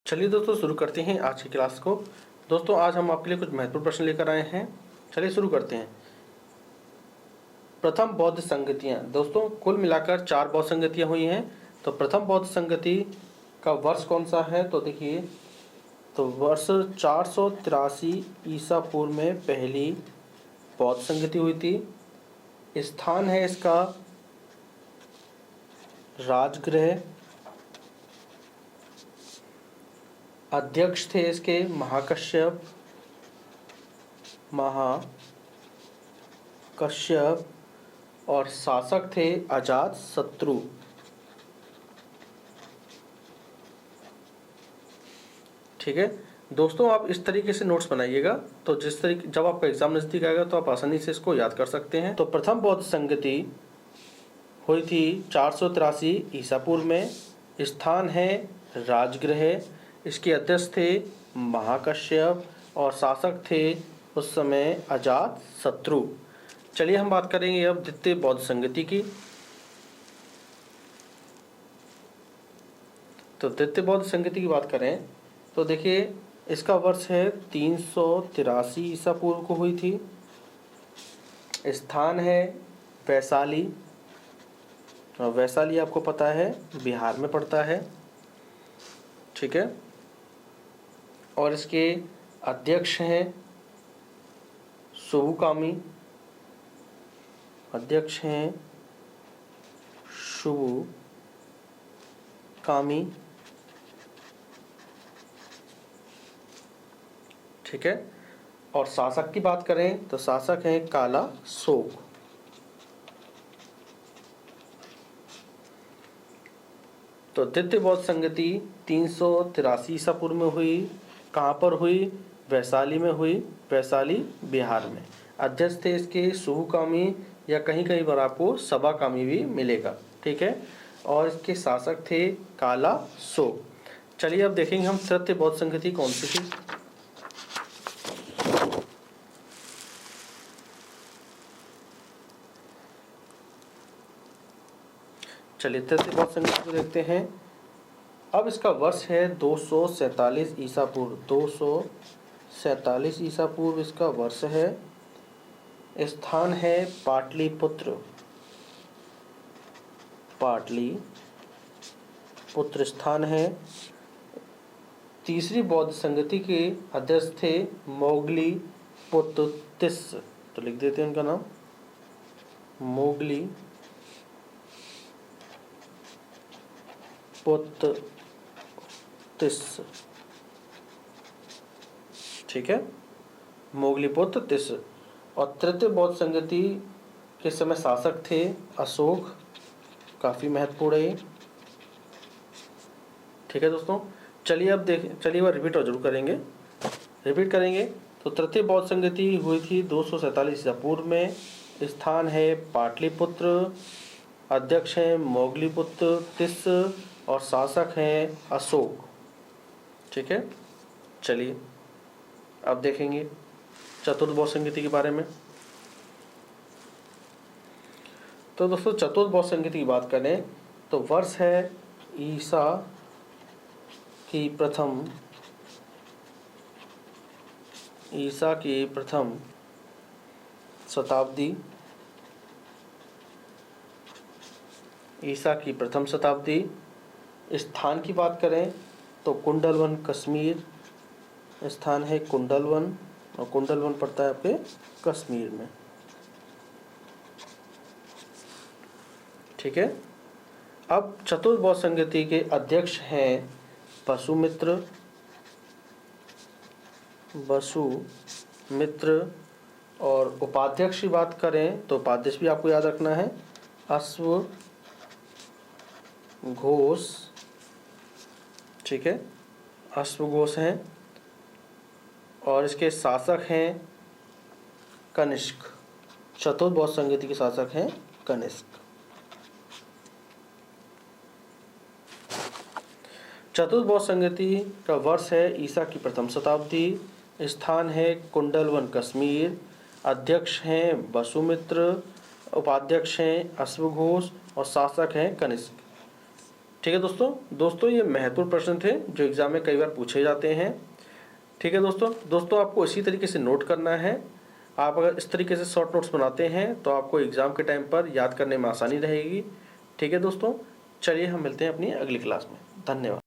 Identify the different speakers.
Speaker 1: चलिए दोस्तों शुरू करते हैं आज की क्लास को। दोस्तों आज हम आपके लिए कुछ महत्वपूर्ण प्रश्न लेकर आए हैं। चलिए शुरू करते हैं। प्रथम बौद्ध संगतियाँ। दोस्तों कुल मिलाकर 4 बौद्ध संगतियाँ हुई हैं। तो प्रथम बौद्ध संगति का वर्ष कौन सा है? तो देखिए, तो वर्ष 483 ईसा पूर्व में पहली बौद्ध संगति हुई थी। स्थान है इसका राजगृह। अध्यक्ष थे इसके महाकश्यप और शासक थे अजात शत्रु। ठीक है दोस्तों, आप इस तरीके से नोट्स बनाइएगा तो जिस तरीके जब आपका एग्जाम नजदीक आएगा तो आप आसानी से इसको याद कर सकते हैं। तो प्रथम बौद्ध संगति हुई थी 483 ईसा पूर्व में। स्थान है राजगृह। इसके अध्यक्ष थे महाकश्यप और शासक थे उस समय अजात शत्रु। चलिए हम बात करेंगे अब द्वितीय बौद्ध संगति की। तो द्वितीय बौद्ध संगति की बात करें तो देखिए, इसका वर्ष है 383 ईसा पूर्व को हुई थी। स्थान है वैशाली। और वैशाली आपको पता है बिहार में पड़ता है। ठीक है, और इसके अध्यक्ष हैं शुभकामी। अध्यक्ष हैं शुभकामी। ठीक है, और शासक की बात करें तो शासक हैं काला शोक। तो द्वितीय बौद्ध संगति 383 ईसा पूर्व में हुई। कहाँ पर हुई? वैशाली में हुई। वैशाली बिहार में। अध्यक्ष थे इसके शुभकामी या कहीं कहीं पर आपको सभाकामी भी मिलेगा। ठीक है, और इसके शासक थे काला शोक। चलिए अब देखेंगे हम तृतीय बौद्ध संगति कौन सी थी। चलिए तृतीय बौद्ध संगति को देखते हैं। अब इसका वर्ष है 247 ईसा पूर्व। 247 ईसा पूर्व इसका वर्ष है। स्थान है पाटलिपुत्र। पाटलिपुत्र स्थान है। तीसरी बौद्ध संगति के अध्यक्ष थे मोगलीपुत्र तिस्स। तो लिख देते हैं उनका नाम मोगलीपुत्र तिस्स। ठीक है, मोगलीपुत्र तिस्स। और तृतीय बौद्ध संगति के समय शासक थे अशोक। काफी महत्वपूर्ण है। ठीक है दोस्तों, चलिए अब रिपीट और जरूर करेंगे। तो तृतीय बौद्ध संगति हुई थी 247 ईसा पूर्व में। स्थान है पाटलिपुत्र। अध्यक्ष हैं मोगलीपुत्र तिस्स और शासक हैं अशोक। ठीक है, चलिए अब देखेंगे चतुर्थ बौद्ध संगति के बारे में। तो दोस्तों चतुर्थ बौद्ध संगति की बात करें तो वर्ष है ईसा की प्रथम शताब्दी। ईसा की प्रथम शताब्दी। स्थान की बात करें तो कुंडलवन कश्मीर। स्थान है कुंडलवन और कुंडलवन पड़ता है आपके कश्मीर में। ठीक है, अब चतुर्थ बौद्ध संगति के अध्यक्ष हैं वसुमित्र और उपाध्यक्ष की बात करें तो उपाध्यक्ष भी आपको याद रखना है अश्वघोष। ठीक है, अश्वघोष हैं और इसके शासक हैं कनिष्क। चतुर्थ बौद्ध संगति के शासक हैं कनिष्क। चतुर्थ बौद्ध संगति का वर्ष है ईसा की प्रथम शताब्दी। स्थान है कुंडलवन कश्मीर। अध्यक्ष हैं वसुमित्र। उपाध्यक्ष हैं अश्वघोष और शासक हैं कनिष्क। ठीक है दोस्तों ये महत्वपूर्ण प्रश्न थे जो एग्जाम में कई बार पूछे जाते हैं। ठीक है दोस्तों आपको इसी तरीके से नोट करना है। आप अगर इस तरीके से शॉर्ट नोट्स बनाते हैं तो आपको एग्जाम के टाइम पर याद करने में आसानी रहेगी। ठीक है दोस्तों, चलिए हम मिलते हैं अपनी अगली क्लास में। धन्यवाद।